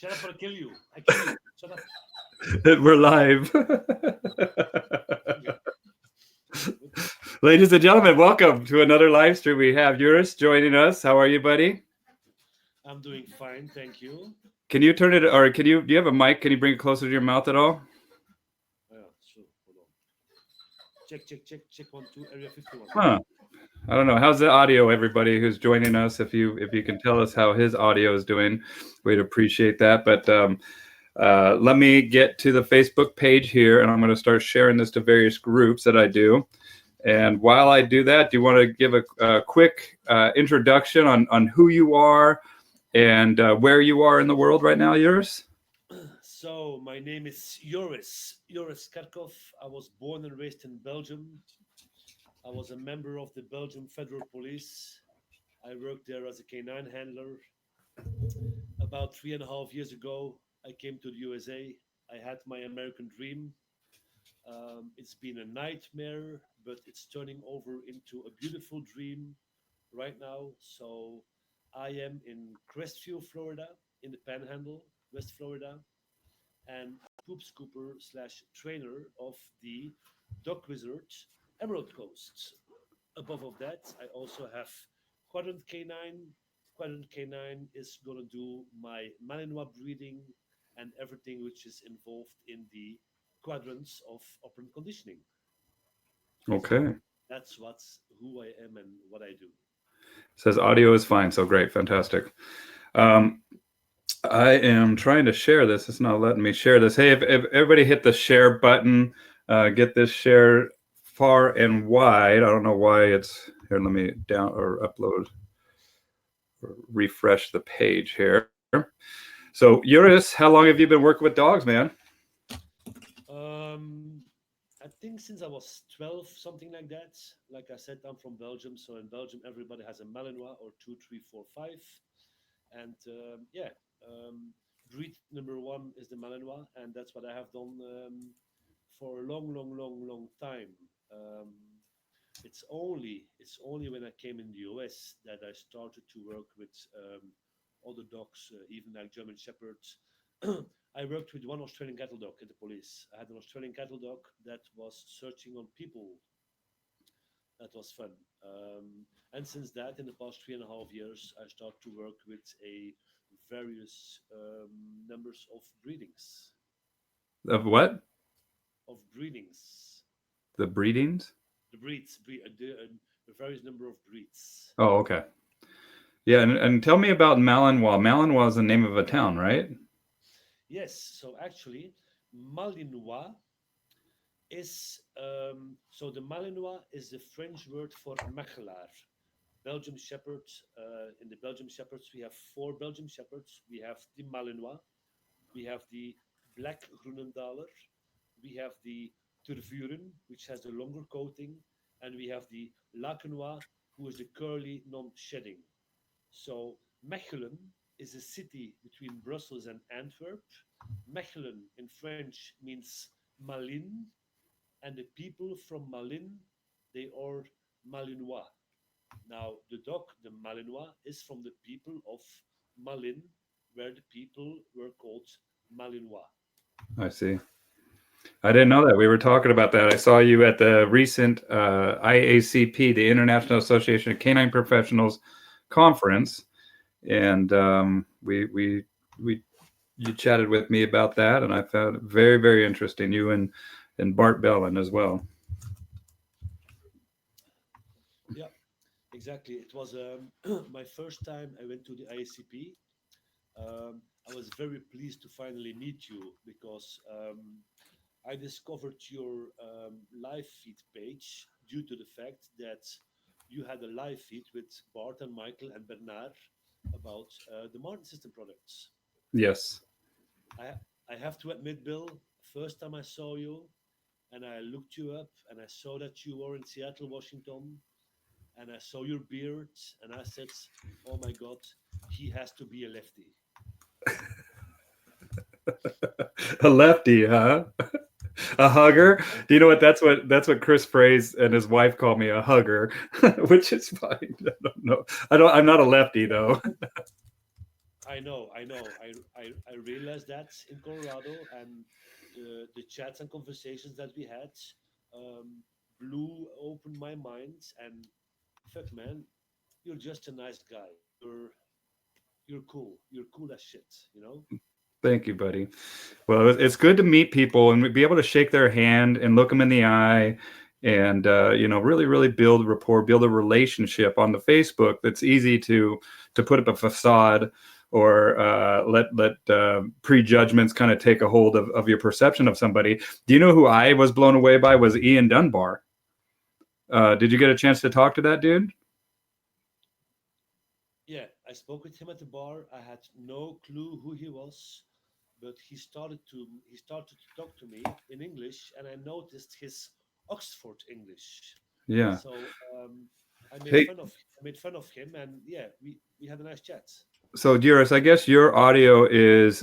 Shut up or I'll kill you. I kill you. Shut up. We're live. Okay. Good. Ladies and gentlemen, welcome to another live stream. We have Joris joining us. How are you, buddy? I'm doing fine, thank you. Can you turn it, or do you have a mic? Can you bring it closer to your mouth at all? Yeah, sure. Hold on. Check 1 2 area 51. Huh. I don't know. How's the audio, everybody who's joining us? If you can tell us how his audio is doing, we'd appreciate that. But let me get to the Facebook page here, and I'm going to start sharing this to various groups that I do. And while I do that, do you want to give a quick introduction on who you are and where you are in the world right now, yours? So my name is Joris Kerckhof. I was born and raised in Belgium. I was a member of the Belgium Federal Police. I worked there as a canine handler. About 3.5 years ago, I came to the USA. I had my American dream. It's been a nightmare, but it's turning over into a beautiful dream right now. So I am in Crestview, Florida, in the Panhandle, West Florida, and poop scooper slash trainer of the Dog Wizard Emerald Coast. Above of that, I also have Quadrant Canine. Quadrant Canine is gonna do my Malinois breeding and everything which is involved in the quadrants of operant conditioning. So Okay. that's what's who I am and what I do. Says audio is fine. So great. Fantastic. Um, I am trying to share this. It's not letting me share this. Hey, if everybody hit the share button, get this share far and wide. I don't know why it's here. Let me down or upload or refresh the page here. So, Joris, how long have you been working with dogs, man? Um, I think since I was 12, something like that. Like I said, I'm from Belgium, so in Belgium everybody has a Malinois or two, three, four, five, and yeah, um, breed number one is the Malinois, and that's what I have done for a long, long, long, long time. Um, it's only when I came in the US that I started to work with other dogs, even like German Shepherds. I worked with one Australian cattle dog in the police. I had an Australian cattle dog that was searching on people. That was fun. And since that, in the past 3.5 years, I started to work with a various numbers of breedings. Of what? Of breedings. The breedings? The breeds, a various number of breeds. Oh, okay. Yeah, and tell me about Malinois. Malinois is the name of a town, right? Yes, so actually, Malinois the Malinois is the French word for Mechelaar. Belgium Shepherds. In the Belgium Shepherds, we have four Belgium Shepherds. We have the Malinois, we have the Black Grunendaler, we have the Tervuren, which has the longer coating, and we have the Lacenois, who is the curly non-shedding. So Mechelen is a city between Brussels and Antwerp. Mechelen in French means Malin, and the people from Malin, they are Malinois. Now, the dog, the Malinois, is from the people of Malin, where the people were called Malinois. I see. I didn't know that. We were talking about that. I saw you at the recent IACP, the International Association of Canine Professionals conference, and we you chatted with me about that, and I found it very, very interesting. You and Bart Bellin as well. Yeah, exactly. It was my first time I went to the IACP. I was very pleased to finally meet you because I discovered your live feed page due to the fact that you had a live feed with Bart and Michael and Bernard about the Martin System products. Yes. I I have to admit, Bill, first time I saw you and I looked you up and I saw that you were in Seattle, Washington, and I saw your beard and I said, "Oh my God, he has to be a lefty." A lefty, huh? A hugger. Do you know what that's what Chris Praise and his wife call me, a hugger, which is fine. I don't know. I'm not a lefty though. I know. I realized that in Colorado, and the chats and conversations that we had um, blew open my mind. And fuck, man, you're just a nice guy. You're cool. You're cool as shit. You know. Thank you, buddy. Well, it's good to meet people and be able to shake their hand and look them in the eye, and really, really build rapport, build a relationship on the Facebook. That's easy to put up a facade or let prejudgments kind of take a hold of your perception of somebody. Do you know who I was blown away by? Was Ian Dunbar. Did you get a chance to talk to that dude? Yeah, I spoke with him at the bar. I had no clue who he was, but he started to talk to me in English, and I noticed his Oxford English. Yeah. So Hey, I made fun of him, and yeah, we had a nice chat. so Joris, I guess your audio is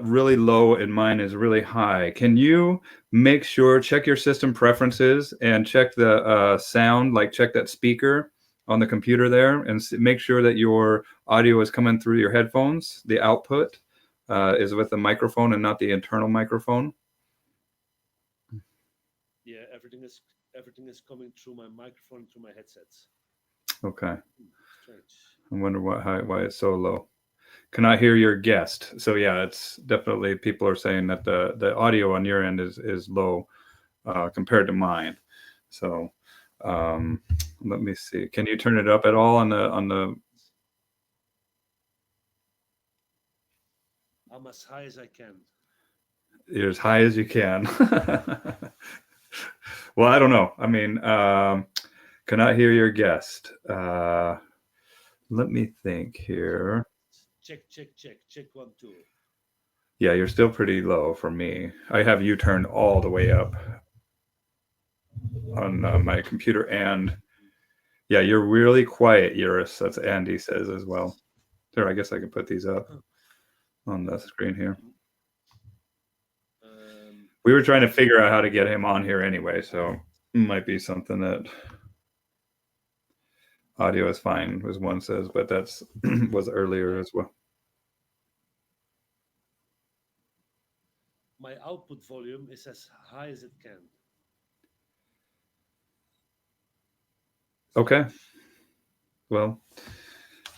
really low and mine is really high. Can you make sure, check your system preferences and check the sound, like check that speaker on the computer there, and make sure that your audio is coming through your headphones. The output is with the microphone and not the internal microphone. Yeah, everything is coming through my microphone, through my headsets. Okay. Strange. I wonder why it's so low. Cannot hear your guest. So yeah, it's definitely, people are saying that the audio on your end is low compared to mine. So um, let me see. Can you turn it up at all on the? I'm as high as I can. You're as high as you can. Well, I don't know. I mean, cannot hear your guest. Let me think here. Check 1 2. Yeah, you're still pretty low for me. I have you turned all the way up on my computer, and yeah, you're really quiet, Eurus. That's Andy says as well. There, I guess I can put these up on the screen here. We were trying to figure out how to get him on here anyway, so it might be something that audio is fine, as one says, but that's was earlier as well. My output volume is as high as it can. Okay, well,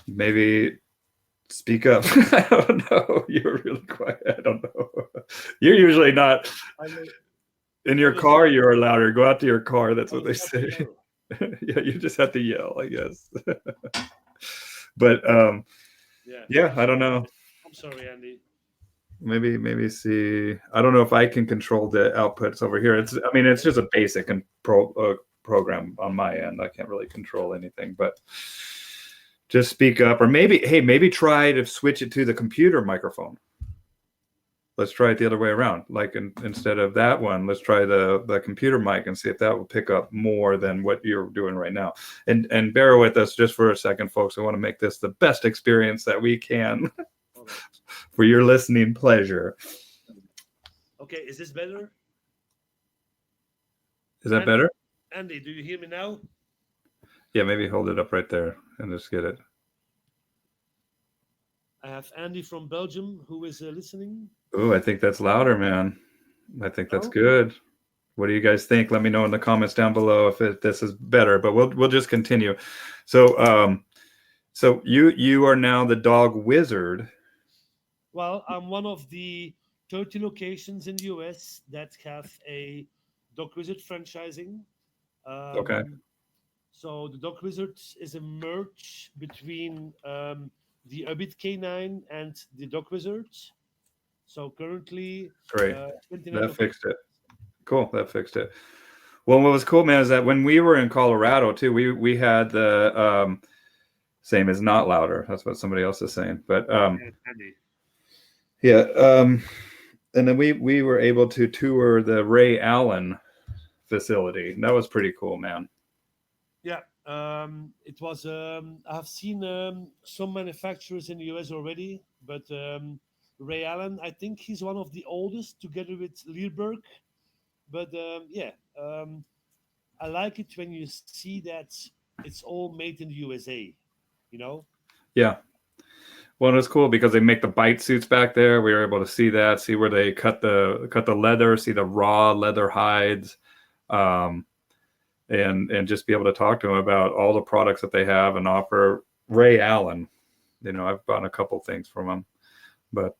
maybe speak up. I don't know. You're really quiet. I don't know. You're usually not I will, in I your will car. start. You're louder. Go out to your car. That's I what will they start to say. yell. Yeah, you just have to yell, I guess. But Yeah, yeah, I'm I don't sorry. know. I'm sorry, Andy. Maybe see. I don't know if I can control the outputs over here. I mean, it's just a basic and program on my end. I can't really control anything, but just speak up, or maybe try to switch it to the computer microphone. Let's try it the other way around. Like instead of that one, let's try the computer mic and see if that will pick up more than what you're doing right now. And bear with us just for a second, folks. I want to make this the best experience that we can for your listening pleasure. Okay, is this better? Is that Andy, better? Andy, do you hear me now? Yeah, maybe hold it up right there and just get it. I have Andy from Belgium who is listening. Oh, I think that's louder, man. I think that's Oh, good. What do you guys think? Let me know in the comments down below if this is better. But we'll just continue. So so you are now the dog wizard. well, I'm one of the 30 locations in the US that have a Dog Wizard franchising. Okay, Um, so the Dog Wizard is a merge between the Ubit K9 and the Dog Wizard. So currently, great. 29 That locations. fixed it. Cool. That fixed it. Well, what was cool, man, is that when we were in Colorado too, we had the same as not louder. That's what somebody else is saying. But Yeah, Andy. yeah, and then we were able to tour the Ray Allen facility. That was pretty cool, man. Yeah, it was. I've seen some manufacturers in the US already, but Ray Allen, I think he's one of the oldest, together with Learberg. But yeah, I like it when you see that it's all made in the USA. You know? Yeah. Well, it's cool because they make the bite suits back there. We were able to see that, see where they cut the leather, see the raw leather hides, um, and just be able to talk to them about all the products that they have and offer. Ray Allen, I've bought a couple things from him, but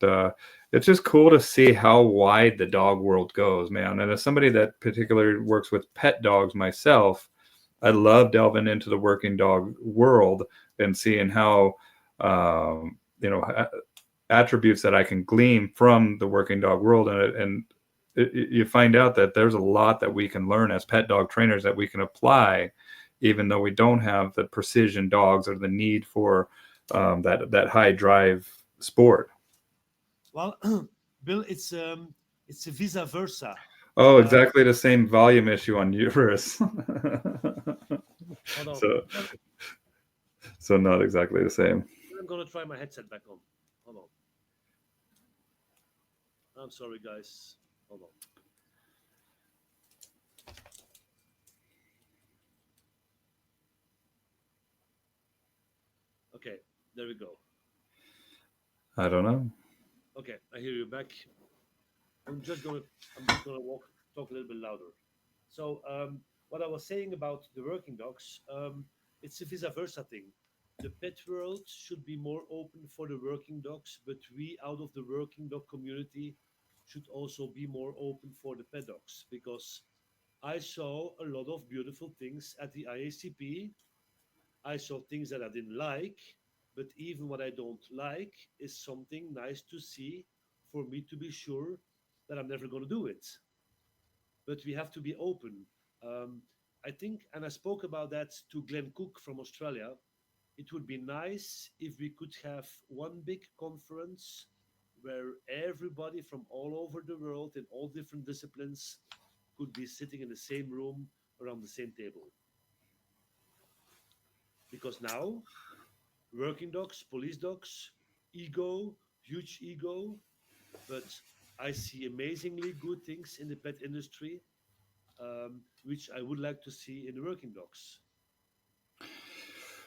it's just cool to see how wide the dog world goes, man. And as somebody that particularly works with pet dogs myself, I love delving into the working dog world and seeing how attributes that I can glean from the working dog world, you find out that there's a lot that we can learn as pet dog trainers that we can apply, even though we don't have the precision dogs or the need for that high drive sport. Well, Bill, it's a vice versa. Oh, Um, exactly the same volume issue on Eurus. Hold on. so so not exactly the same. I'm gonna try my headset back on. Hold on. I'm sorry, guys. Hold on. Okay, there we go. I don't know. Okay, I hear you back. I'm just gonna I'm just gonna talk a little bit louder. So what I was saying about the working dogs, it's a vice versa thing. The pet world should be more open for the working dogs, but we out of the working dog community should also be more open for the pet dogs because I saw a lot of beautiful things at the IACP. I saw things that I didn't like, but even what I don't like is something nice to see for me to be sure that I'm never going to do it. But we have to be open. I think, and I spoke about that to Glenn Cook from Australia. It would be nice if we could have one big conference where everybody from all over the world in all different disciplines could be sitting in the same room around the same table. Because now working dogs, police dogs, ego, huge ego, but I see amazingly good things in the pet industry, which I would like to see in the working dogs.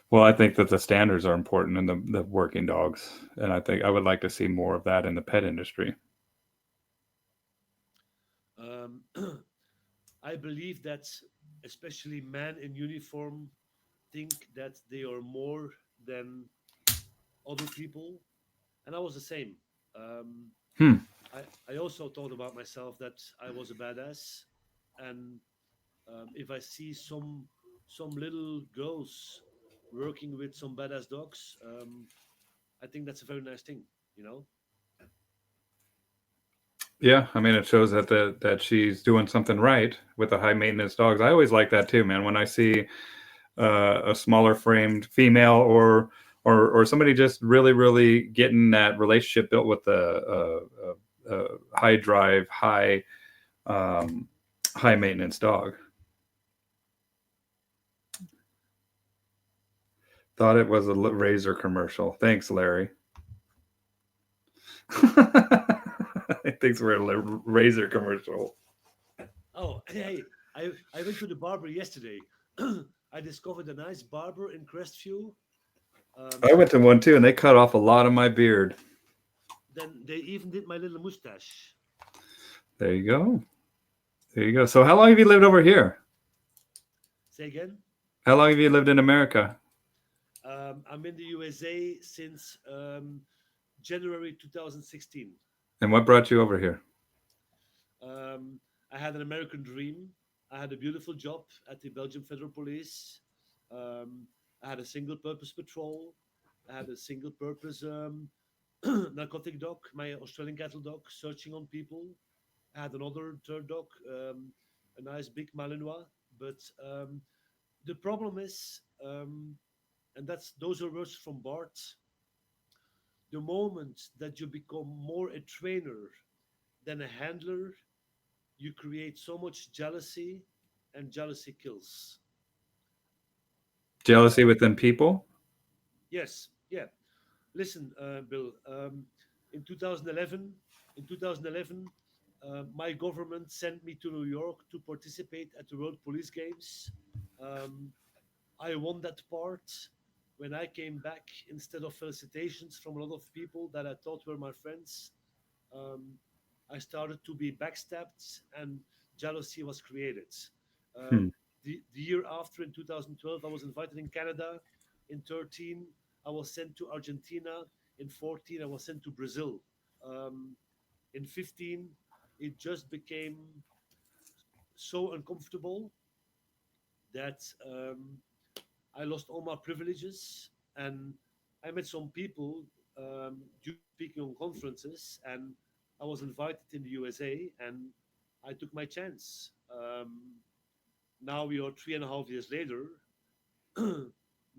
Well, I think that the standards are important in the working dogs, and I think I would like to see more of that in the pet industry. Um, I believe that especially men in uniform think that they are more than other people, and I was the same. Um, Hmm. I also thought about myself that I was a badass, and if I see some little girls working with some badass dogs, I think that's a very nice thing, you know. Yeah, I mean, it shows that she's doing something right with the high maintenance dogs. I always like that too, man. When I see a smaller framed female or somebody just really getting that relationship built with a high drive, um, high maintenance dog. Thought it was a razor commercial. Thanks, Larry. Thanks for a razor commercial. Oh, hey, I went to the barber yesterday. I discovered a nice barber in Crestview. I Um, went to one too, and they cut off a lot of my beard. then they even did my little mustache. There you go. There you go. So, how long have you lived over here? Say again. How long have you lived in America? I'm in the USA since January 2016. And what brought you over here? Um, I had an American dream. I had a beautiful job at the Belgian Federal Police. Um, I had a single purpose patrol. I had a single purpose narcotic dog, my Australian cattle dog, searching on people. I had another third dog, a nice big Malinois. But the problem is, and that's those are words from Bart. The moment that you become more a trainer than a handler, you create so much jealousy, and jealousy kills. Jealousy Uh, within people? yes, yeah. Listen, Bill. In 2011, in 2011, my government sent me to New York to participate at the World Police Games. Um, I won that part, when I came back, instead of felicitations from a lot of people that I thought were my friends, um, I started to be backstabbed and jealousy was created. Hmm. The year after, in 2012, I was invited in Canada. In 13, I was sent to Argentina. In 14, I was sent to Brazil. Um, in 15, it just became so uncomfortable that I lost all my privileges, and I met some people due to speaking on conferences, and I was invited in the USA, and I took my chance. Now we are 3.5 years later.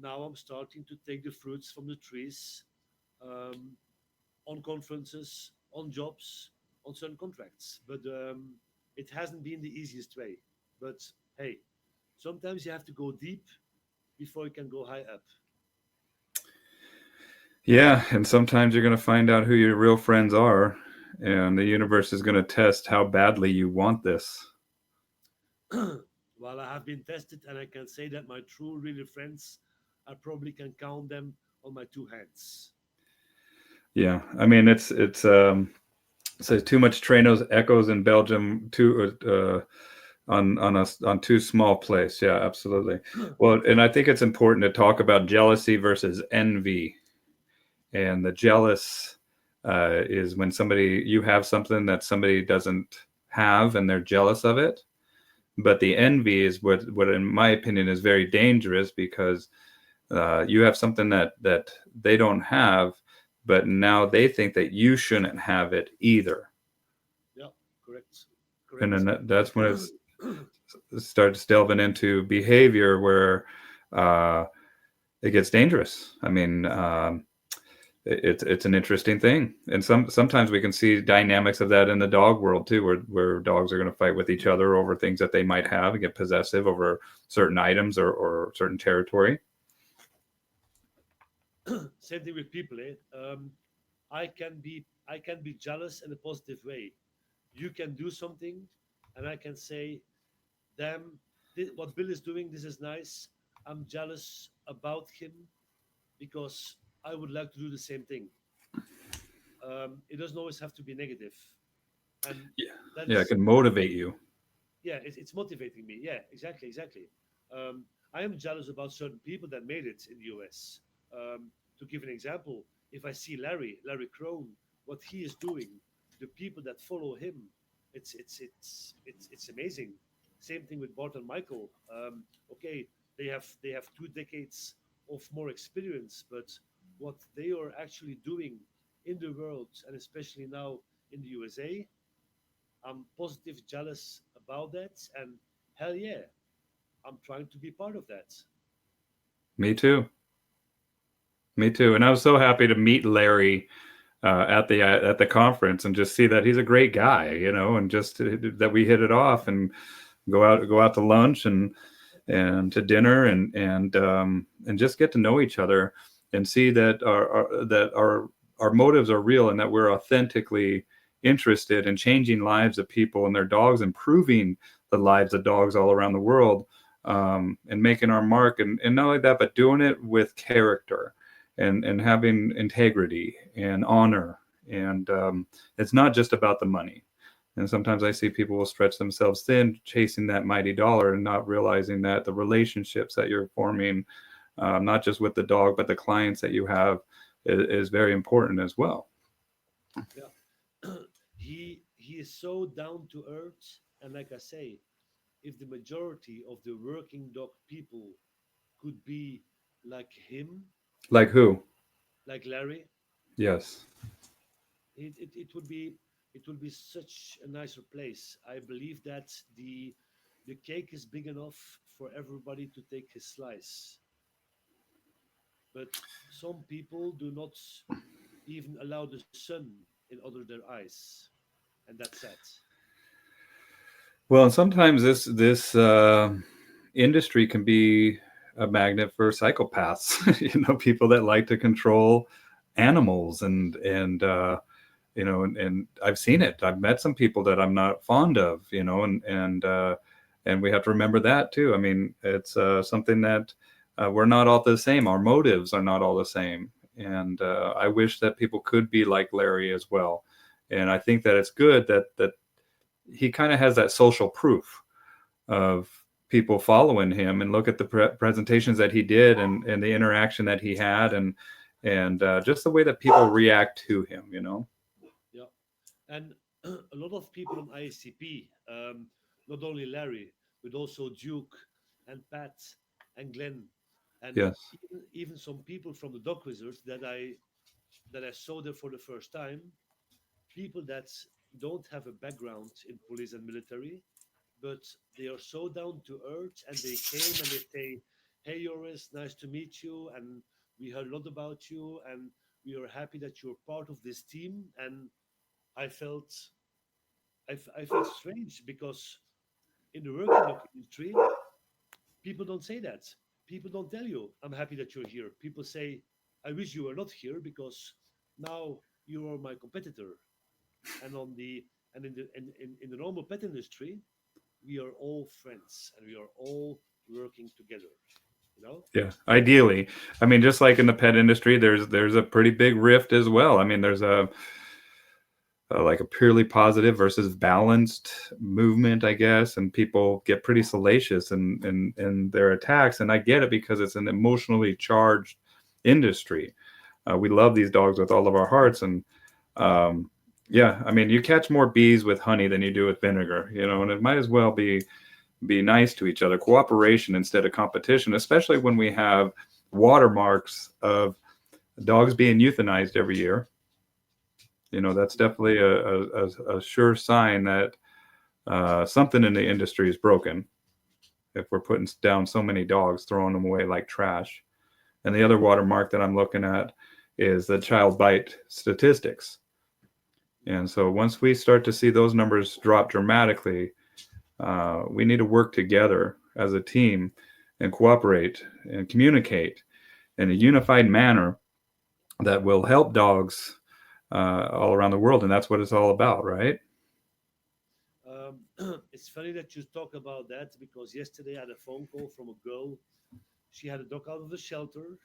Now I'm starting to take the fruits from the trees um, on conferences, on jobs, on certain contracts. But it hasn't been the easiest way. But hey, sometimes you have to go deep before you can go high up. Yeah, and sometimes you're going to find out who your real friends are, and the universe is going to test how badly you want this. Well, I have been tested, and I can say that my true, really friends, I probably can count them on my two hands. Yeah, I mean says too much Tranos echoes in Belgium too on too small place. Yeah, absolutely. Well, and I think it's important to talk about jealousy versus envy. And the jealous is when somebody you have something that somebody doesn't have and they're jealous of it. But the envy is what in my opinion is very dangerous because you have something that they don't have, but now they think that you shouldn't have it either, Yeah, correct, and then correct. that's when it starts delving into behavior where uh, it gets dangerous. I mean, it's an interesting thing, and sometimes we can see dynamics of that in the dog world too, where dogs are going to fight with each other over things that they might have and get possessive over certain items or certain territory. Same thing with people. I can be jealous in a positive way. You can do something, and I can say, "Damn, what Bill is doing, this is nice. I'm jealous about him because I would like to do the same thing." It doesn't always have to be negative, and Yeah, that yeah, it is can motivate you. yeah, it's motivating me. Yeah, exactly, exactly. Um, I am jealous about certain people that made it in the US. To give an example, if I see Larry Crone, what he is doing, the people that follow him, it's amazing. Same thing with Bart and Michael. Okay, they have 2 decades of more experience, but what they are actually doing in the world, and especially now in the USA, I'm positive jealous about that, and hell yeah, I'm trying to be part of that. Me too. Me too. And I was so happy to meet Larry at the conference and just see that he's a great guy, and just that we hit it off and go out to lunch and to dinner and just get to know each other and see that our motives are real and that we're authentically interested in changing lives of people and their dogs, improving the lives of dogs all around the world, and making our mark, and not only that, but doing it with character and having integrity and honor. And it's not just about the money. And sometimes I see people will stretch themselves thin chasing that mighty dollar and not realizing that the relationships that you're forming, not just with the dog, but the clients that you have, is very important as well. Yeah, he is so down to earth, and like I say, if the majority of the working dog people could be like him, Like who? like Larry, Yes. it would be such a nicer place. I believe that the cake is big enough for everybody to take his slice, but some people do not even allow the sun in under their eyes, and that's sad. Well, and sometimes this industry can be a magnet for psychopaths. People that like to control animals and I've seen it. I've met some people that I'm not fond of, and we have to remember that too. I mean, it's something that we're not all the same. Our motives are not all the same. And I wish that people could be like Larry as well. And I think that it's good that he kind of has that social proof of people following him and look at the presentations that he did and the interaction that he had and just the way that people react to him, you know? Yeah, and a lot of people on ISCP, not only Larry, but also Duke and Pat and Glenn, and Yes. even some people from the Dog Wizards that I saw there for the first time. People that don't have a background in police and military, but they are so down to earth, and they came and they say, "Hey, Joris, nice to meet you, and we heard a lot about you, and we are happy that you're part of this team." And I felt I felt strange because in the working dog industry, people don't say that. People don't tell you, "I'm happy that you're here." People say, "I wish you were not here because now you are my competitor." And on the and in the normal pet industry, we are all friends and we are all working together. You know? Yeah, ideally. I mean, just like in the pet industry, there's a pretty big rift as well. I mean, there's a like a purely positive versus balanced movement, I guess, and people get pretty salacious in their attacks, and I get it because it's an emotionally charged industry. We love these dogs with all of our hearts, and um, yeah, I mean, you catch more bees with honey than you do with vinegar, you know, and it might as well be nice to each other, cooperation instead of competition, especially when we have watermarks of dogs being euthanized every year. You know, that's definitely a sure sign that something in the industry is broken if we're putting down so many dogs, throwing them away like trash. And the other watermark that I'm looking at is the child bite statistics. And so once we start to see those numbers drop dramatically, we need to work together as a team and cooperate and communicate in a unified manner that will help dogs all around the world. And that's what it's all about, right? It's funny that you talk about that because yesterday I had a phone call from a girl. She had a dog out of the shelter.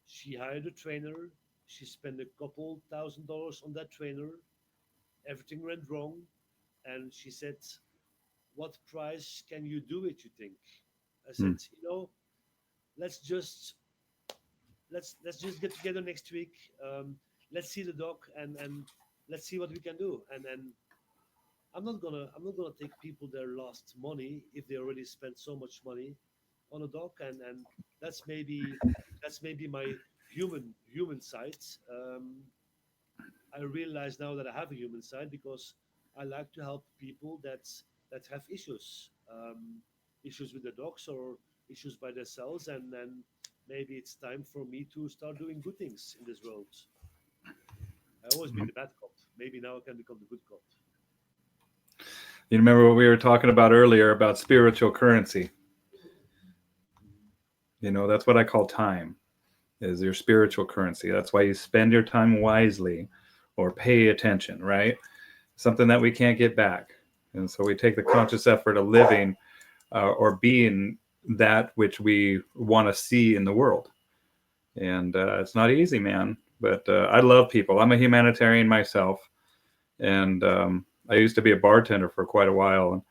She hired a trainer. She spent a couple $1,000s on that trainer. Everything went wrong. And she said, "What price can you do it, you think?" I said, Hmm. let's just let's just get together next week. Let's see the dog and let's see what we can do. And I'm not gonna take people their last money if they already spent so much money on a dog. And that's maybe that's maybe my human side. I realize now that I have a human side because I like to help people that have issues, issues with the dogs or issues by themselves, and maybe it's time for me to start doing good things in this world. I always been the bad cop. Maybe now I can become the good cop. You remember what we were talking about earlier about spiritual currency? Mhm. You know, that's what I call time, is your spiritual currency. That's why you spend your time wisely or pay attention, right? Something that we can't get back. And so we take the conscious effort of living or being that which we want to see in the world. And it's not easy, man. But I love people. I'm a humanitarian myself. And I used to be a bartender for quite a while. And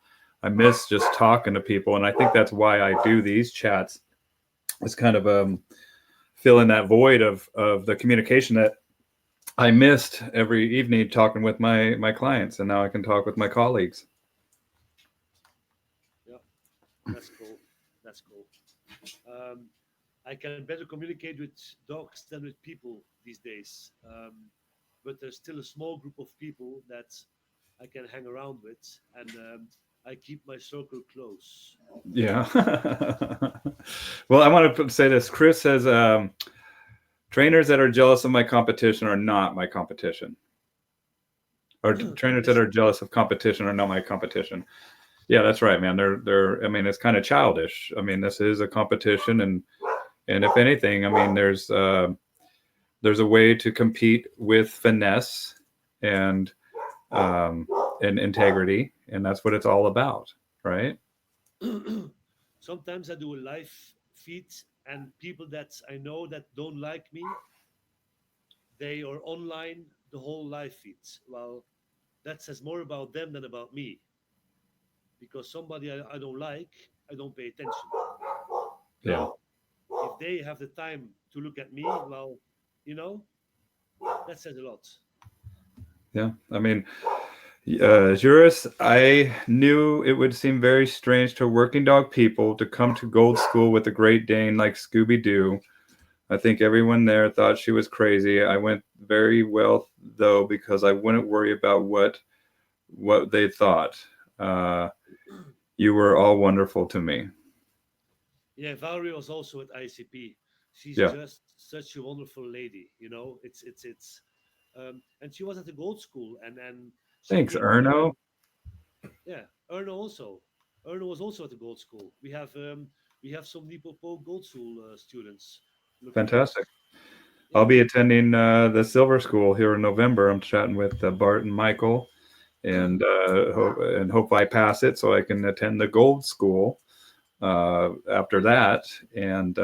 I miss just talking to people. And I think that's why I do these chats. It's kind of filling that void of the communication that I missed every evening talking with my clients. And now I can talk with my colleagues. Yeah, that's cool. That's cool. Um, I can better communicate with dogs than with people these days. But there's still a small group of people that I can hang around with, and I keep my circle close. Yeah. Well, I want to say this. Chris says trainers that are jealous of my competition are not my competition, or trainers that Yes, are jealous of competition are not my competition. Yeah, that's right, man. They're. I mean, it's kind of childish. I mean, this is a competition, and if anything, I mean, there's a way to compete with finesse and um, and integrity, and that's what it's all about, right? sometimes I do a live feed and people that I know that don't like me, they are online the whole live feeds. Well, that says more about them than about me, because somebody I don't like, I don't pay attention. Yeah. Now, if they have the time to look at me, well, you know, that says a lot. Yeah. I mean, Juris, I knew it would seem very strange to working dog people to come to Gold School with a Great Dane like Scooby Doo. I think everyone there thought she was crazy. I went very well though because I wouldn't worry about what they thought. Uh, you were all wonderful to me. Yeah, Valerie was also at ICP. She's Yeah. just such a wonderful lady. You know, and she was at the Gold School, and she Thanks, brings Erno. yeah, Erno also. Erno was also at the Gold School. We have some Nipopo Gold School students looking at us. Fantastic. I'll Yeah. be attending the Silver School here in November. I'm chatting with Bart and Michael, and hope I pass it so I can attend the Gold School after that, and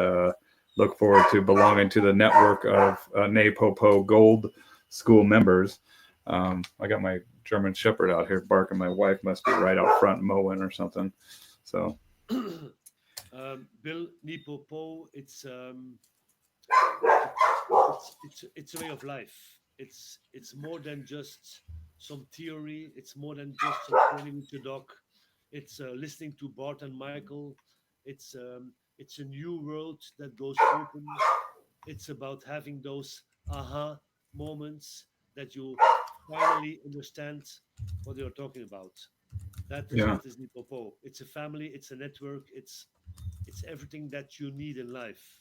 look forward to belonging to the network of NAPOPO Gold School members. I got my German Shepherd out here barking. My wife must be right out front mowing or something. So Bill Nipopo, it's a way of life. It's more than just some theory. It's more than just some training with your dog. It's listening to Bart and Michael. It's a new world that goes open. It's about having those aha moments that you finally understand what you're talking about. That is yeah, what is Nipopo. It's a family. It's a network. It's everything that you need in life.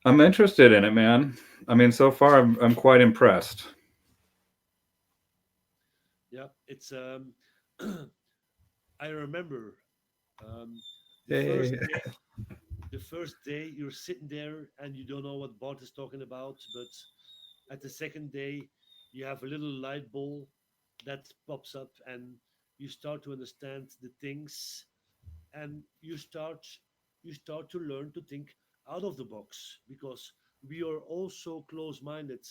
I'm interested in it, man. I mean, so far I'm quite impressed. Yeah, it's I remember um, the first Hey. day. The first day you're sitting there and you don't know what Bart is talking about, but at the second day you have a little light bulb that pops up and you start to understand the things, and you start to learn to think out of the box, because we are also close-minded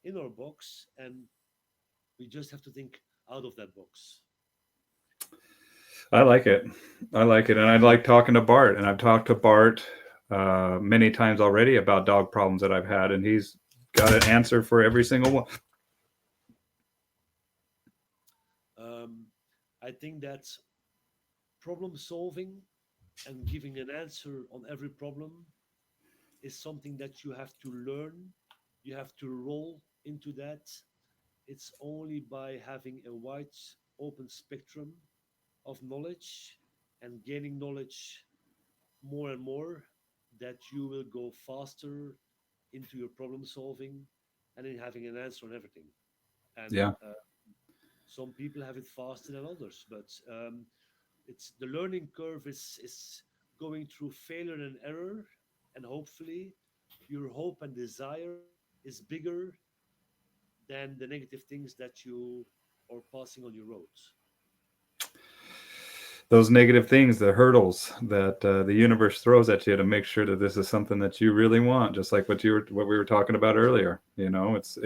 in our box, and we just have to think out of that box. I like it. I like it, and I like talking to Bart. And I've talked to Bart many times already about dog problems that I've had, and he's got an answer for every single one. um, I think that problem solving and giving an answer on every problem is something that you have to learn. You have to roll into that. It's only by having a wide open spectrum of knowledge and gaining knowledge more and more that you will go faster into your problem solving and in having an answer on everything. And Yeah, some people have it faster than others, but it's the learning curve is going through failure and error, and hopefully your hope and desire is bigger than the negative things that you are passing on your road. those negative things, the hurdles that the universe throws at you to make sure that this is something that you really want, just like what we were talking about earlier. You know, it's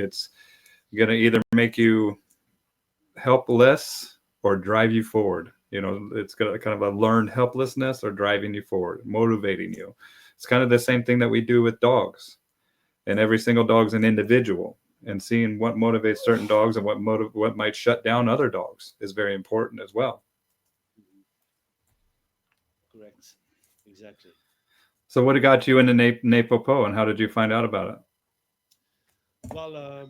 going to either make you helpless or drive you forward. You know, it's got a kind of a learned helplessness or driving you forward, motivating you. It's kind of the same thing that we do with dogs, and every single dog's an individual. And seeing what motivates certain dogs and what might shut down other dogs is very important as well. Mhm. Correct. Exactly. So, what got you into Napopo, and how did you find out about it? Well, I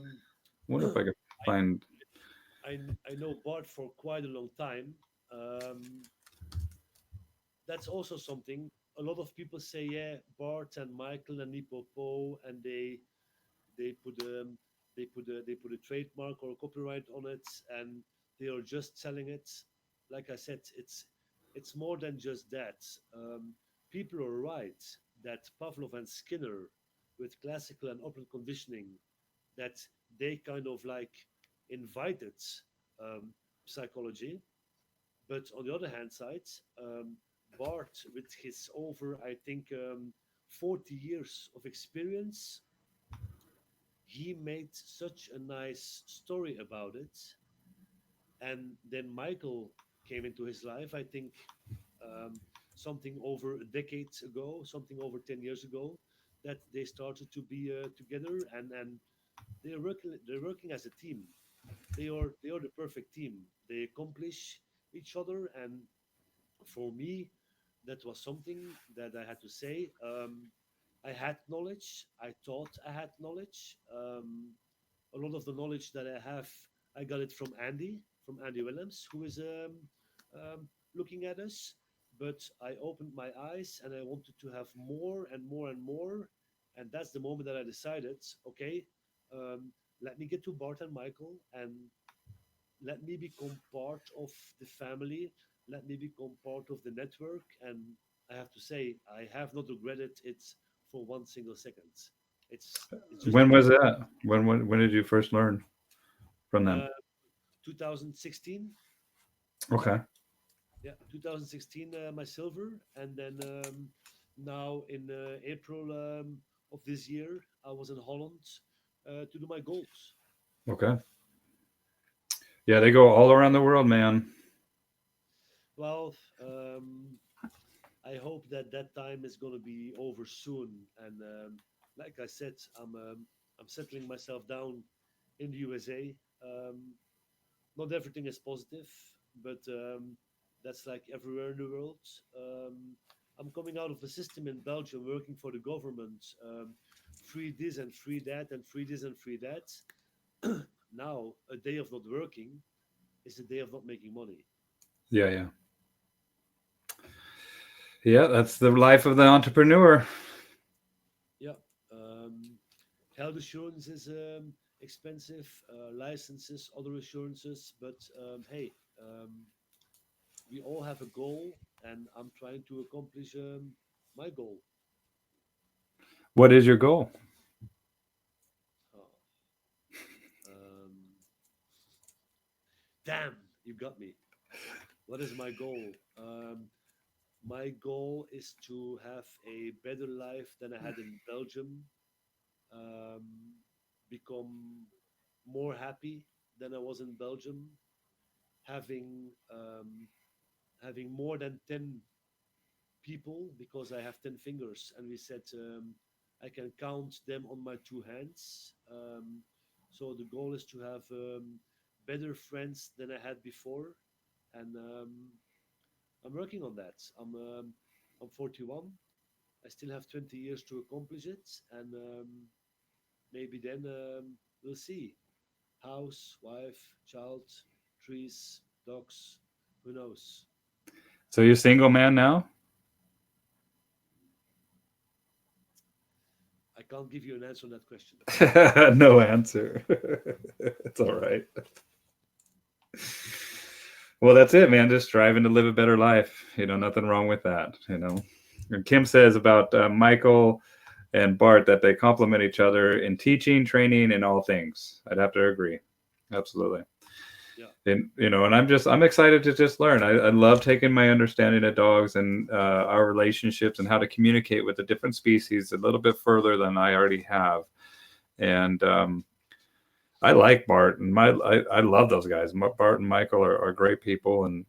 wonder if I could I, find. I know Bart for quite a long time. Um, that's also something. A lot of people say, yeah, Bart and Michael and Nipopo, and they put they put a trademark or a copyright on it, and they are just selling it. Like I said, it's more than just that. People are right that Pavlov and Skinner, with classical and open conditioning, that they kind of like invited um, psychology. But on the other hand side, Bart, with his over, I think, 40 years of experience, he made such a nice story about it. And then Michael came into his life, I think, um, something over a decade ago, something over 10 years ago, that they started to be together, and they're working as a team. They are the perfect team. They accomplish each other, and for me, that was something that I had to say. I had knowledge. I thought I had knowledge. A lot of the knowledge that I have, I got it from Andy Williams, who is looking at us. But I opened my eyes and I wanted to have more and more and more. And that's the moment that I decided, okay, um, let me get to Bart and Michael and let me become part of the family. Let me become part of the network. And I have to say, I have not regretted it for one single second. It's just When was amazing. that? When did you first learn from them? Uh, 2016, Okay. yeah, 2016, my silver, and then now in April of this year, I was in Holland to do my gold. Okay. Yeah, they go all around the world, man. Well, I hope that that time is going to be over soon. And like I said, I'm settling myself down in the USA. Um, Not everything is positive, but that's like everywhere in the world. I'm coming out of a system in Belgium working for the government, free this and free that and free this and free that. Now, a day of not working is a day of not making money. Yeah, yeah. Yeah, that's the life of the entrepreneur. Yeah. Health assurance is expensive, licenses, other assurances, but hey, we all have a goal, and I'm trying to accomplish my goal. What is your goal? Oh, um, damn, you got me. What is my goal? My goal is to have a better life than I had in Belgium, um, become more happy than I was in Belgium, having having more than 10 people because I have 10 fingers, and we said I can count them on my two hands. So the goal is to have better friends than I had before, and I'm working on that. I'm 41. I still have 20 years to accomplish it, and maybe then we'll see. House, wife, child, trees, dogs. Who knows? So you're single man now? I can't give you an answer on that question. No answer. It's all right. Well, that's it, man. Just striving to live a better life. Nothing wrong with that. And Kim says about Michael and Bart that they complement each other in teaching, training, and all things. I'd have to agree. Absolutely. Yeah. And I'm excited to just learn. I love taking my understanding of dogs and our relationships and how to communicate with the different species a little bit further than I already have. And I like Bart and I love those guys. Bart and Michael are great people, and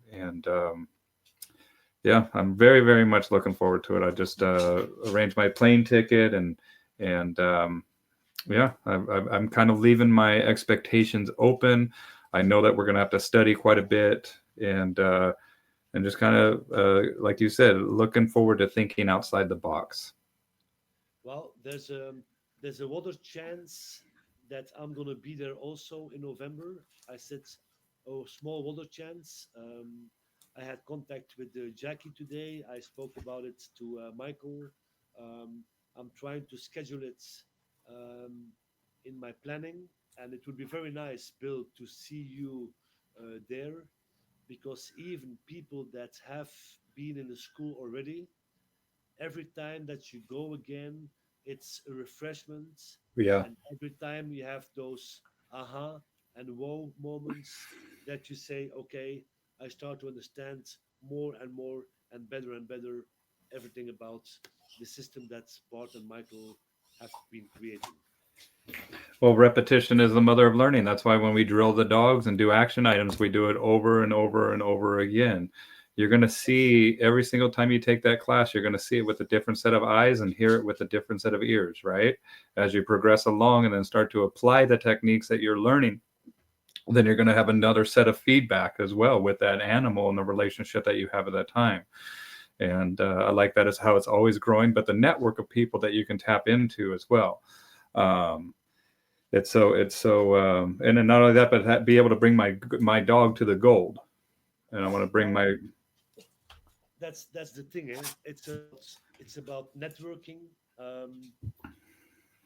yeah, I'm very very much looking forward to it. I just arranged my plane ticket and yeah, I'm kind of leaving my expectations open. I know that we're going to have to study quite a bit, and just kind of like you said, looking forward to thinking outside the box. Well, there's a water chance that I'm gonna be there also in November. I said, oh, small water chance. I had contact with Jackie today. I spoke about it to Michael. Um, I'm trying to schedule it um, in my planning, and it would be very nice, Bill, to see you there because even people that have been in the school already, every time that you go again, it's a refreshment. Yeah. And every time you have those aha and whoa moments that you say, okay, I start to understand more and more and better everything about the system that Bart and Michael have been creating. Well, repetition is the mother of learning. That's why when we drill the dogs and do action items, we do it over and over and over again. You're going to Yes, see every single time you take that class, you're going to see it with a different set of eyes and hear it with a different set of ears, right? As you progress along and then start to apply the techniques that you're learning, then you're going to have another set of feedback as well with that animal and the relationship that you have at that time. And I like that as how it's always growing, but the network of people that you can tap into as well. Um, and then not only that, but be able to bring my dog to the gold. And I want to bring well, my that's the thing. Eh? It's about networking. Um,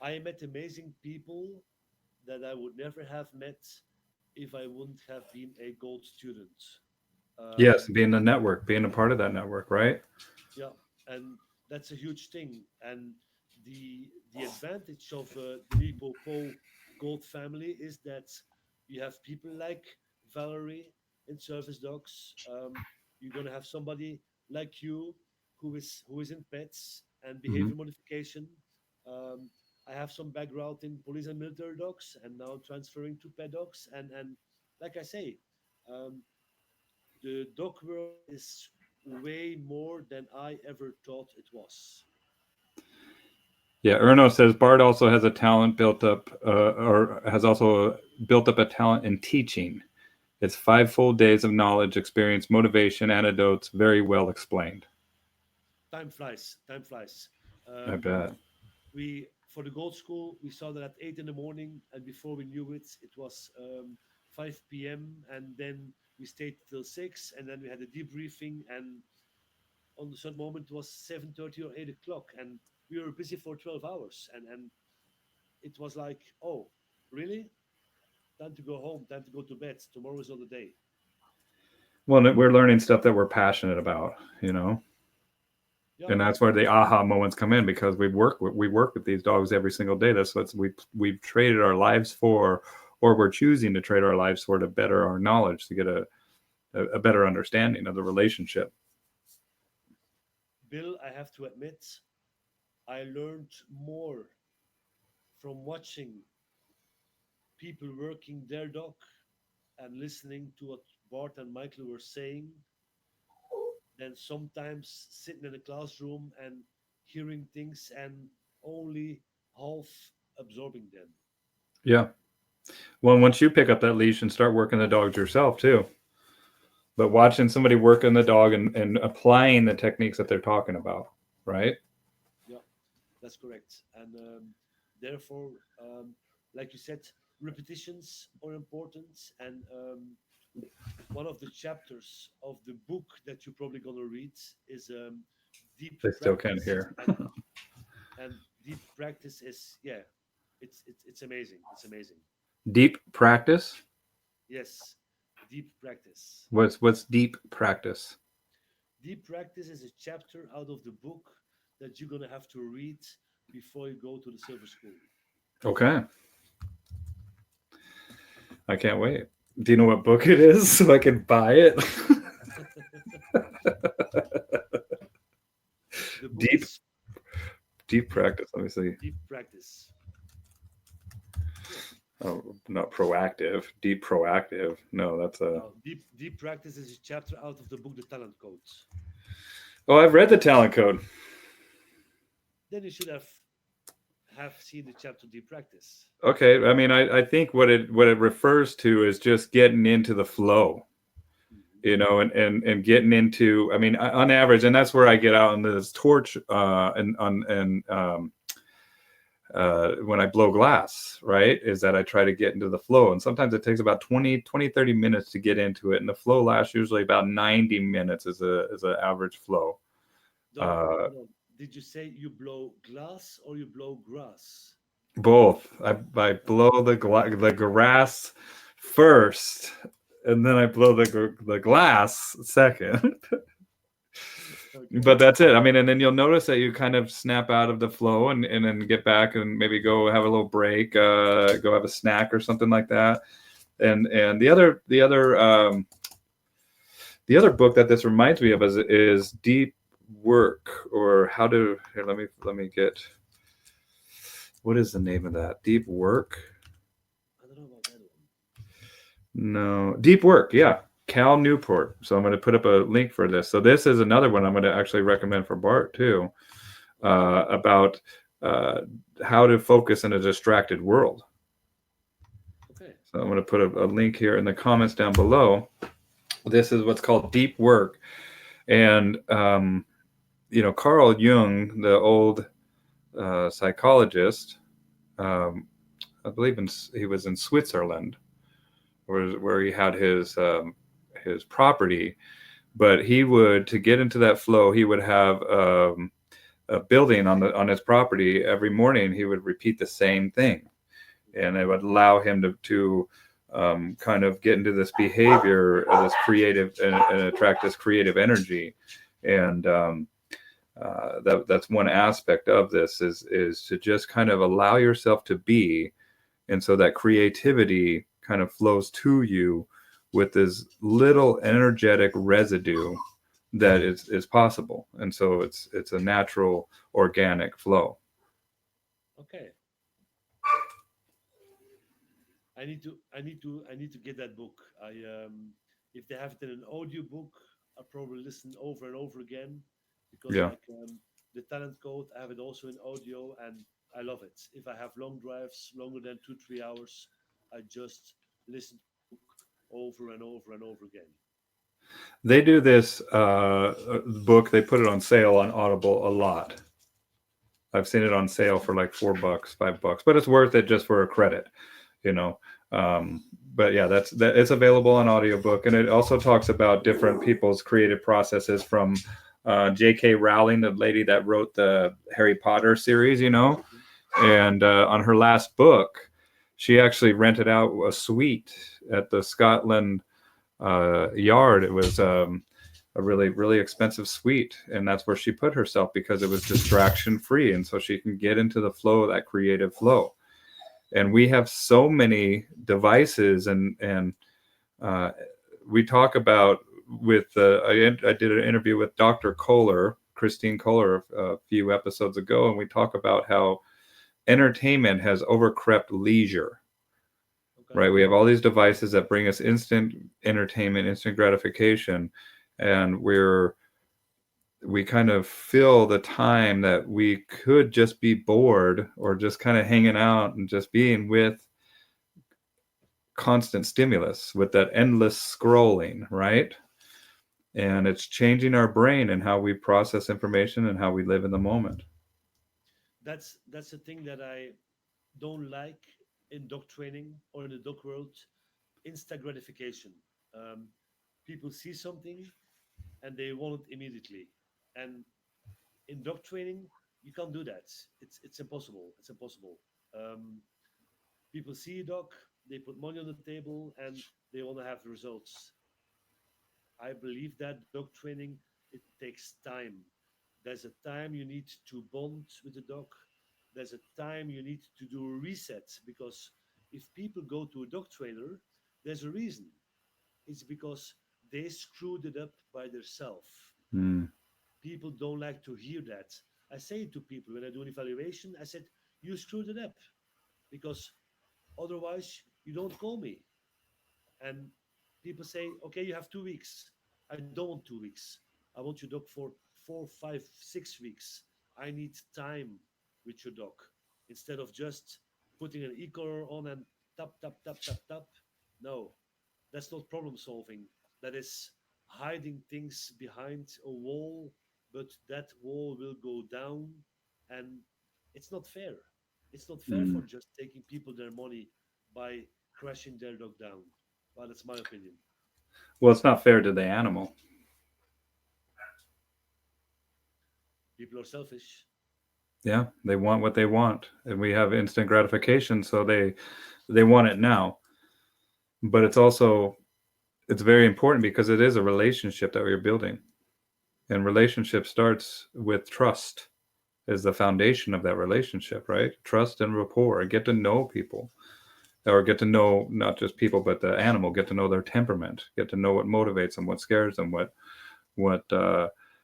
I met amazing people that I would never have met if I wouldn't have been a gold student. yes, Um, being the network, being a part of that network, right? yeah, and that's a huge thing. And the advantage of the Nepo Po Gold family is that you have people like Valerie in Service Dogs. You're gonna have somebody like you who is in pets and Mm-hmm. behavior modification. Um, I have some background in police and military dogs, and now transferring to pet dogs. And like I say, um, the dog world is way more than I ever thought it was. Yeah, Erno says Bart also has a talent built up, or has also built up a talent in teaching. It's 5 full days of knowledge, experience, motivation, anecdotes, very well explained. Time flies. Time flies. I Um, bet. we for the gold school we started at 8 in the morning, and before we knew it, it was 5 p.m. And then we stayed till 6, and then we had a debriefing. And on a certain moment, it was 7:30 or 8 o'clock, and we were busy for 12 hours. And it was like, oh, really? Time to go home. Time to go to bed. Tomorrow is another day. Well, we're learning stuff that we're passionate about, you know, Yeah, and that's where the aha moments come in because we work with these dogs every single day. That's what we've traded our lives for, or we're choosing to trade our lives for to better our knowledge, to get a better understanding of the relationship. Bill, I have to admit, I learned more from watching people working their dog and listening to what Bart and Michael were saying than sometimes sitting in a classroom and hearing things and only half absorbing them. Yeah. Well, once you pick up that leash and start working the dogs yourself too, but watching somebody working the dog and applying the techniques that they're talking about, right? Yeah, that's correct. And therefore, like you said, repetitions are important. And one of the chapters of the book that you're probably going to read is deep They still can't practice. hear. And deep practice is, yeah, it's amazing. It's amazing. Deep practice. Yes, deep practice. What's deep practice? Deep practice is a chapter out of the book that you're going to have to read before you go to the silver school. Okay, I can't wait. Do you know what book it is so I can buy it? The book deep is deep deep practice. Let me see. deep practice. Yeah. Oh, not proactive. Deep proactive. No, that's a. Now, deep practice is a chapter out of the book The Talent Codes. Oh, I've read the talent code. Then you should have seen the chapter Deep Practice. Okay, I mean, I think what it refers to is just getting into the flow, Mhm. and getting into. I mean, on average, and that's where I get out on this torch, and when I blow glass, right, is that I try to get into the flow. And sometimes it takes about 30 minutes to get into it. And the flow lasts usually about 90 minutes is an average flow. No, Uh, hold on. Did you say you blow glass or you blow grass? both. I blow the grass first, and then I blow the glass second. Okay. But that's it. I mean, and then you'll notice that you kind of snap out of the flow and then get back and maybe go have a little break, go have a snack or something like that. And the other The other book that this reminds me of is Deep Work, or how to. Here, let me get. What is the name of that? Deep Work? I don't know about that one. No, Deep Work. Yeah, Cal Newport. So I'm going to put up a link for this. So this is another one I'm going to actually recommend for Bart too, about uh, how to focus in a distracted world. Okay. So I'm going to put a link here in the comments down below. This is what's called Deep Work, and Carl Jung, the old psychologist, um, I believe he was in Switzerland, where he had his property. But he would, to get into that flow, he would have a building on his property. Every morning he would repeat the same thing, and it would allow him to kind of get into this behavior, this creative, and attract this creative energy. And that's one aspect of this is to just kind of allow yourself to be, and so that creativity kind of flows to you with this little energetic residue that is possible, and so it's a natural organic flow. Okay. I need to get that book. If they have it in an audio book, I'll probably listen over and over again, because Yeah, like the Talent Code, I have it also in audio, and I love it. If I have long drives longer than 2 3 hours, I just listen to the book over and over and over again. they do this book. They put it on sale on Audible a lot. I've seen it on sale for like $4, $5, but it's worth it just for a credit, you know. Um, but yeah, that it's available on audiobook, and it also talks about different people's creative processes, from J.K. Rowling, the lady that wrote the Harry Potter series, Mhm. and on her last book, she actually rented out a suite at the Scotland Yard. It was a really, really expensive suite, and that's where she put herself because it was distraction free, and so she can get into the flow, that creative flow. And we have so many devices, and uh, we talk about with I did an interview with Dr. Kohler, Christine Kohler, a few episodes ago, and we talk about how entertainment has overcrept leisure. Okay. Right, we have all these devices that bring us instant entertainment, instant gratification, and we kind of fill the time that we could just be bored or just kind of hanging out and just being with constant stimulus, with that endless scrolling, right? And it's changing our brain and how we process information and how we live in the moment. That's the thing that I don't like in dog training or in the dog world. Instant gratification. Um, People see something and they want it immediately. And in dog training, you can't do that. It's impossible. It's impossible. Um, People see a dog, they put money on the table, and they want to have the results. I believe that dog training, it takes time. There's a time you need to bond with the dog. There's a time you need to do a reset, because if people go to a dog trainer, there's a reason. It's because they screwed it up by themselves. Mm, People don't like to hear that. I say it to people when I do an evaluation. I said, "You screwed it up, because otherwise you don't call me." And people say, "Okay, you have 2 weeks." I don't want 2 weeks. I want your dog for 4 5 6 weeks. I need time with your dog, instead of just putting an e-collar on and tap tap tap tap tap. No, that's not problem solving. That is hiding things behind a wall, but that wall will go down, and it's not fair. It's not fair for mm. just taking people their money by crashing their dog down. Well, that's my opinion. Well, it's not fair to the animal. People are selfish. Yeah, they want what they want, and we have instant gratification, so they want it now. But it's very important because it is a relationship that we're building, and relationship starts with trust, is the foundation of that relationship, right? Trust and rapport, and get to know people. or get to know not just people but the animal, get to know their temperament, get to know what motivates them, what scares them, what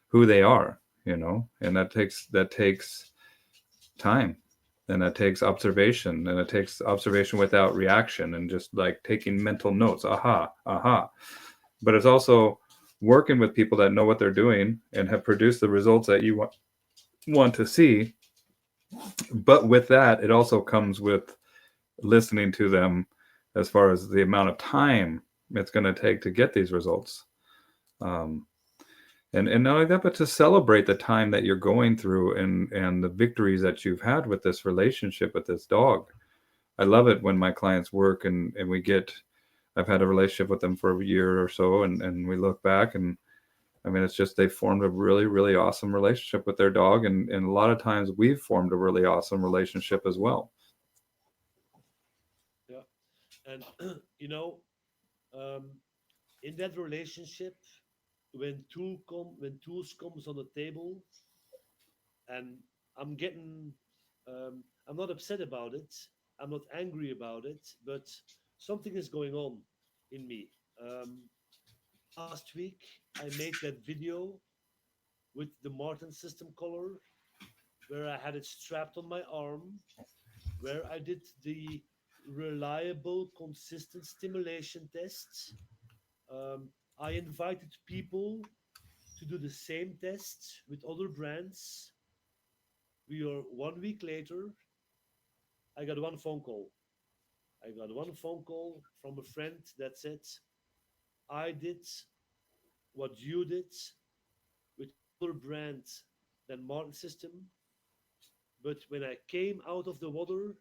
who they are, and that takes time, and that takes observation, and it takes observation without reaction, and just like taking mental notes, aha. But it's also working with people that know what they're doing and have produced the results that you want to see. But with that, it also comes with listening to them as far as the amount of time it's going to take to get these results. Um, and not only that, but to celebrate the time that you're going through, and the victories that you've had with this relationship with this dog. I love it when my clients work and I've had a relationship with them for a year or so, and we look back, and I mean, it's just they formed a really, really awesome relationship with their dog. And a lot of times we've formed a really awesome relationship as well. Yeah. And um, in that relationship, when tools comes on the table, and I'm getting, I'm not upset about it, I'm not angry about it, but something is going on in me. Last week I made that video with the Martin system collar, where I had it strapped on my arm, where I did the reliable, consistent stimulation tests. I invited people to do the same tests with other brands. We are 1 week later. I got one phone call. I got one phone call from a friend that said, I did what you did with other brands than Martin System, but when I came out of the water,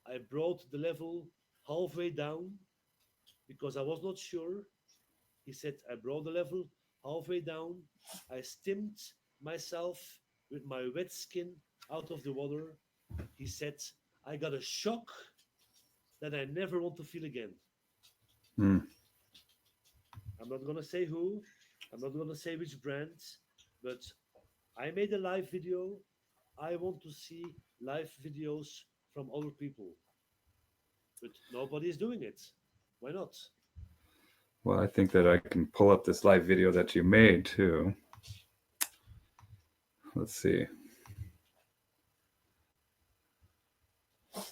I brought the level halfway down because I was not sure. He said, I brought the level halfway down. I stimmed myself with my wet skin out of the water. He said, I got a shock that I never want to feel again. Mm. I'm not going to say who, I'm not going to say which brand, but I made a live video. I want to see live videos from other people, but nobody is doing it. Why not? Well, I think that I can pull up this live video that you made too. Let's see.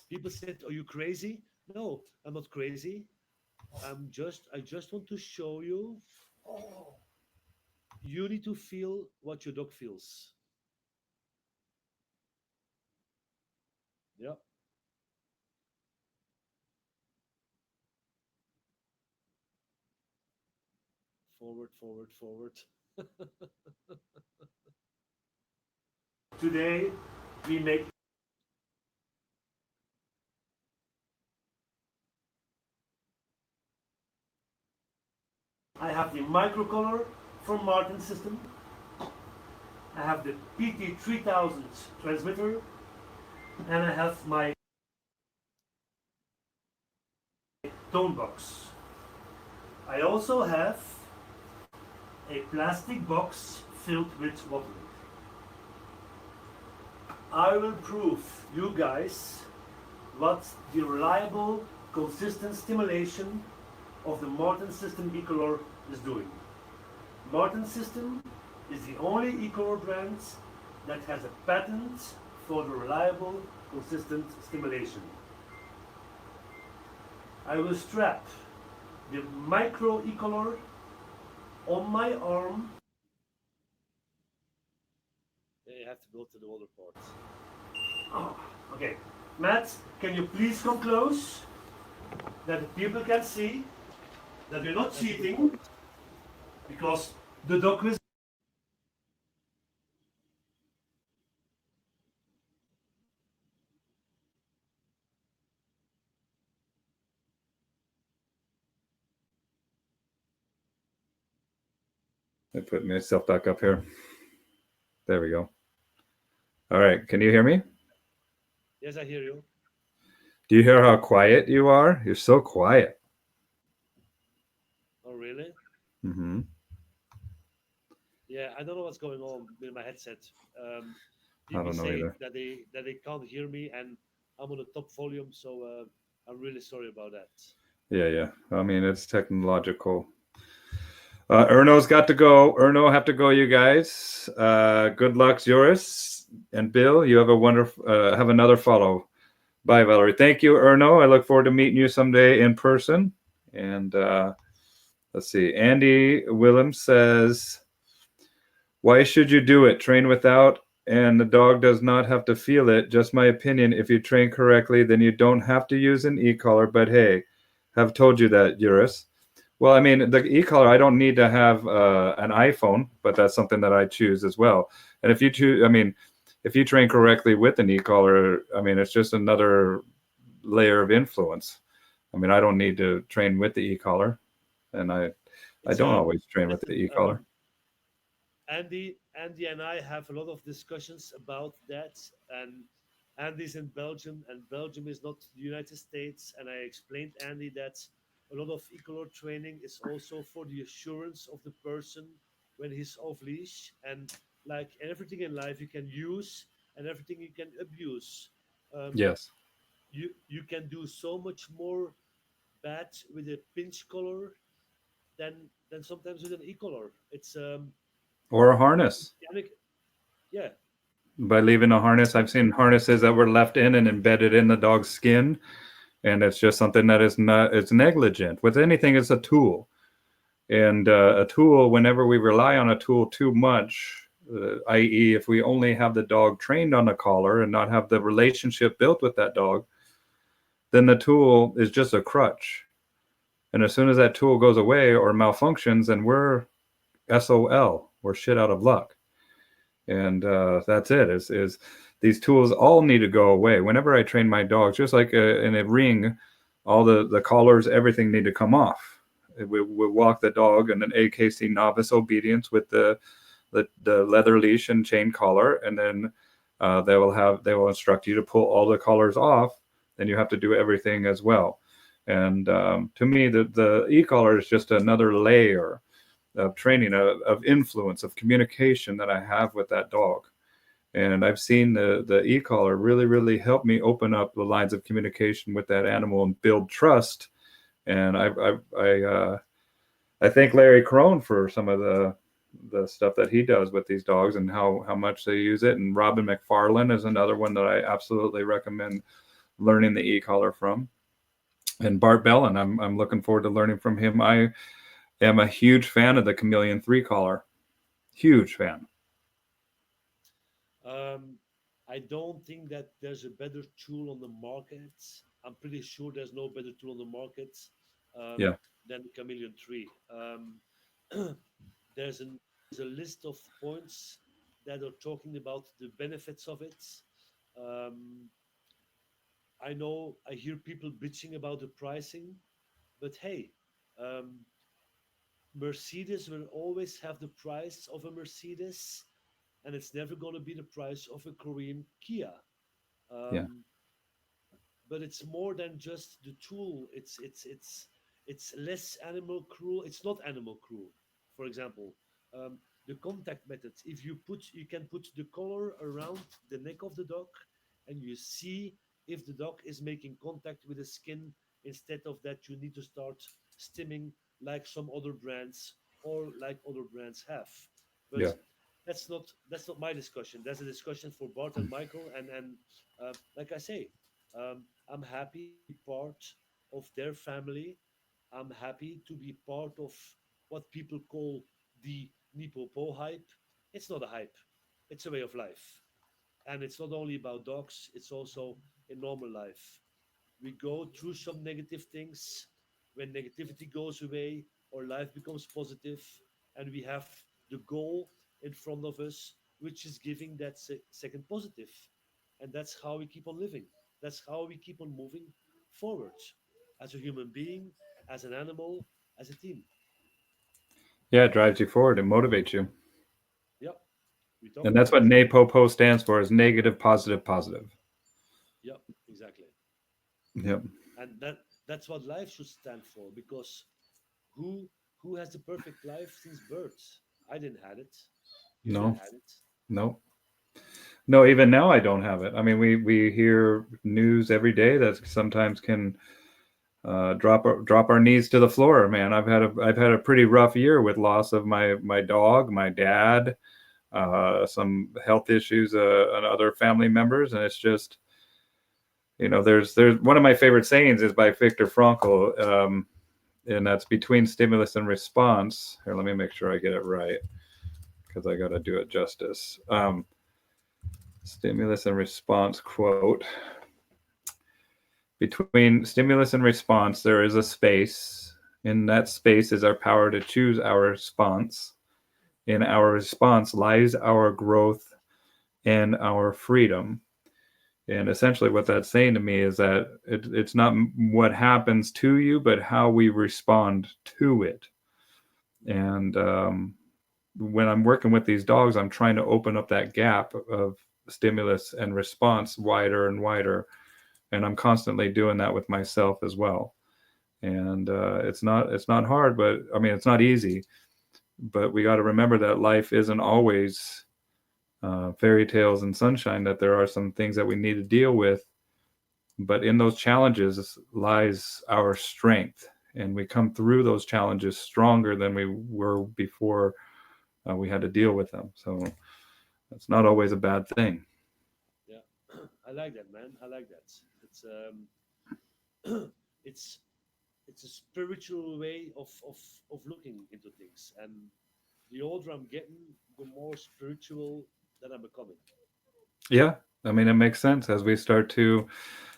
People said, "Are you crazy?" No, I'm not crazy. I just want to show you. You need to feel what your dog feels. Yeah, forward, forward, forward. Today we make. I have the microcolor from Martin System. I have the PT3000 transmitter, and I have my tone box. I also have a plastic box filled with water. I will prove you guys what the reliable, consistent stimulation of the Martin System e-color is doing. Martin System is the only e-color brand that has a patent for the reliable, consistent stimulation. I will strap the micro e-color on my arm. You have to go to the other part. Oh, okay. Matt, can you please come close that the people can see that we're not cheating because the dog is. I put myself back up here. There we go. All right. Can you hear me? Yes, I hear you. Do you hear how quiet you are? You're so quiet. Oh, really? Mm-hmm. Yeah, I don't know what's going on with my headset. I People don't know say either. that they can't hear me, and I'm on the top volume, so I I'm really sorry about that. Yeah, yeah. I mean, it's technological. Erno's got to go. Erno have to go, you guys. Good luck, Joris and Bill. You have a wonderful have another follow. Bye, Valerie. Thank you, Erno. I look forward to meeting you someday in person. And let's see. Andy Willem says, "Why should you do it? Train without, and the dog does not have to feel it. Just my opinion. If you train correctly, then you don't have to use an e-collar. But hey, have told you that, Joris." Well, I mean, the e-collar, I don't need to have an iPhone, but that's something that I choose as well. And if you choose, I mean, if you train correctly with an e-collar, I mean, it's just another layer of influence. I mean, I don't need to train with the e-collar, and I It's don't always train with the listen, e-collar. Andy and I have a lot of discussions about that, and Andy's in Belgium, and Belgium is not the United States. And I explained Andy that a lot of e-collar training is also for the assurance of the person when he's off leash, and like everything in life, you can use and everything you can abuse. Um, Yes, you can do so much more bad with a pinch collar than sometimes with an e-collar. It's or a harness. mechanic. Yeah, By leaving a harness, I've and seen harnesses that were left in and embedded in the dog's skin, and it's just something that is not. It's negligent. With anything, it's a tool. And a tool, whenever we rely on a tool too much, i.e., if we only have the dog trained on a collar and not have the relationship built with that dog, then the tool is just a crutch. And as soon as that tool goes away or malfunctions, then we're SOL, we're shit out of luck. And that's it. Is these tools all need to go away. Whenever I train my dogs, just like in a ring, all the collars, everything need to come off. We walk the dog in an AKC novice obedience with the leather leash and chain collar, and then they will instruct you to pull all the collars off. Then you have to do everything as well. And to me, the e-collar is just another layer of training, of influence, of communication that I have with that dog. And I've seen the e-collar really, really help me open up the lines of communication with that animal and build trust. And I thank Larry Crone for some of the stuff that he does with these dogs and how much they use it. And Robin McFarlane is another one that I absolutely recommend learning the e-collar from. And Bart Bellin, I'm looking forward to learning from him. I am a huge fan of the Chameleon 3 collar. Huge fan. um, I don't think that there's a better tool on the market. I'm pretty sure there's no better tool on the market Yeah. than the Chameleon 3. There's, an, there's a list of points that are talking about the benefits of it. Um, I know I hear people bitching about the pricing, but hey, um, Mercedes will always have the price of a Mercedes, and it's never going to be the price of a Korean Kia. Yeah. Um, but it's more than just the tool. It's less animal cruel. It's not animal cruel. For example, the contact methods. If you can put the collar around the neck of the dog, and you see if the dog is making contact with the skin, instead of that you need to start stimming like some other brands or like other brands have. But Yeah. that's not my discussion. That's a discussion for Bart and Michael. And like I say, I'm happy to be part of their family. I'm happy to be part of what people call the Nipopo hype. It's not a hype, it's a way of life. And it's not only about dogs, it's also in normal life. We go through some negative things. When negativity goes away, our life becomes positive, and we have the goal in front of us, which is giving that second positive. And that's how we keep on living. That's how we keep on moving forward as a human being, as an animal, as a team. Yeah, it drives you forward. It motivates you. Yeah, we talked And that's about what it. NAPOPO stands for, is negative, positive, positive. Yeah, exactly. Yep. And that's what life should stand for, because who who has the perfect life since birth? I didn't had it. You didn't No, had it. no. No, even now I don't have it. I mean, we hear news every day that sometimes can drop our knees to the floor, man. I've had a pretty rough year with loss of my dog, my dad, some health issues, and other family members, and it's just, there's one of my favorite sayings is by Viktor Frankl, and that's between stimulus and response. Here, let me make sure I get it right, because I got to do it justice. Stimulus and response quote. Between stimulus and response, there is a space. In that space is our power to choose our response. In our response lies our growth and our freedom. And essentially what that's saying to me is that it's not what happens to you, but how we respond to it. And when I'm working with these dogs, I'm trying to open up that gap of stimulus and response wider and wider. And I'm constantly doing that with myself as well. And it's not hard, but I mean, it's not easy. But we got to remember that life isn't always fairy tales and sunshine, that there are some things that we need to deal with. But in those challenges lies our strength. And we come through those challenges stronger than we were before we had to deal with them. So it's not always a bad thing. Yeah, I like that, man. I like that. It's it's a spiritual way of looking into things, and the older I'm getting, the more spiritual that I'm becoming. Yeah. I mean, it makes sense as we start to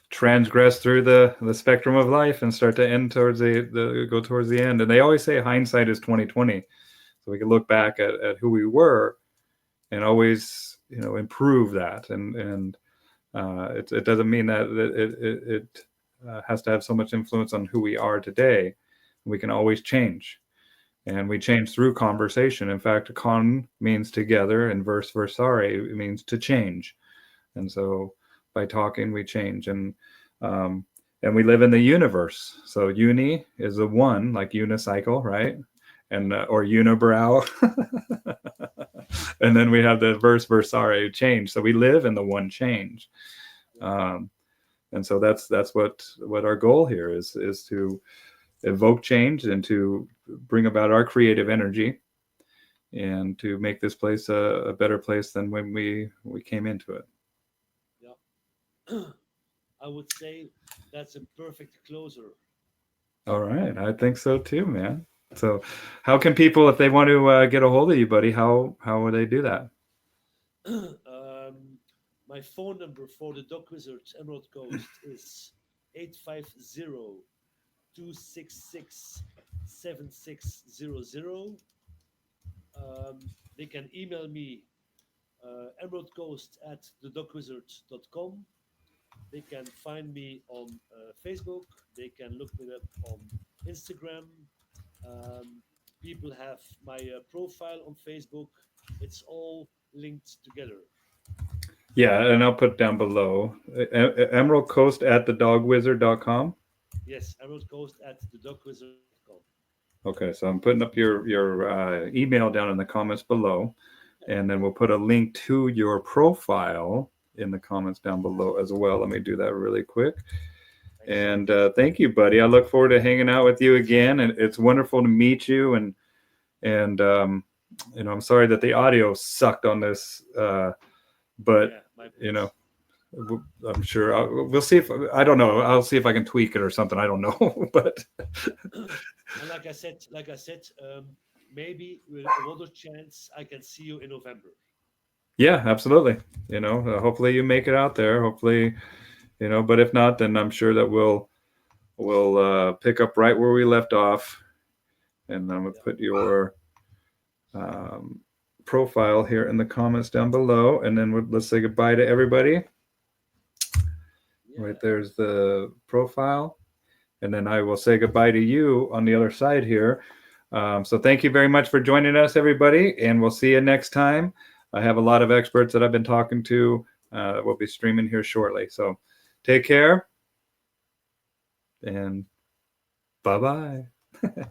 transgress through the spectrum of life and start to end towards go towards the end. And they always say hindsight is 2020. So we can look back at who we were and always, improve that. And it doesn't mean that it has to have so much influence on who we are today. We can always change, and we change through conversation. In fact, con means together, and versare means to change. And so by talking, we change, and we live in the universe. So uni is a one, like unicycle, right? And or unibrow. And then we have the versare change. So we live in the one change. And so that's what our goal here is to evoke change and to bring about our creative energy and to make this place a better place than when we came into it. Yeah. I would say that's a perfect closer. All right, I think so too, man. So how can people, if they want to get a hold of you, buddy, how would they do that? My phone number for the Dog Wizard Emerald Coast is 850-266-7600. They can email me emeraldcoast at thedogwizard.com. They can find me on Facebook. They can look me up on Instagram. Um, People have my profile on Facebook. It's all linked together. Yeah, and I'll put down below Emerald Coast at thedogwizard.com. Yes, emeraldcoast at thedogwizard.com. Okay, so I'm putting up your email down in the comments below, and then we'll put a link to your profile in the comments down below as well. Let me do that really quick. Thanks. And thank you, buddy. I look forward to hanging out with you again, and it's wonderful to meet you. And I'm sorry that the audio sucked on this, but Yeah, my you place. know, I'm sure we'll see if I don't know. I'll see if I can tweak it or something. I don't know, but And maybe with another chance, I can see you in November. yeah, absolutely. Hopefully you make it out there. Hopefully, but if not, then I'm sure that we'll pick up right where we left off, and I'm gonna Yeah, put your um, profile here in the comments down below, and then let's say goodbye to everybody. Right yeah. there's the profile, and then I will say goodbye to you on the other side here. So thank you very much for joining us, everybody, and we'll see you next time. I have a lot of experts that I've been talking to that will be streaming here shortly. So take care, and bye-bye. Bye.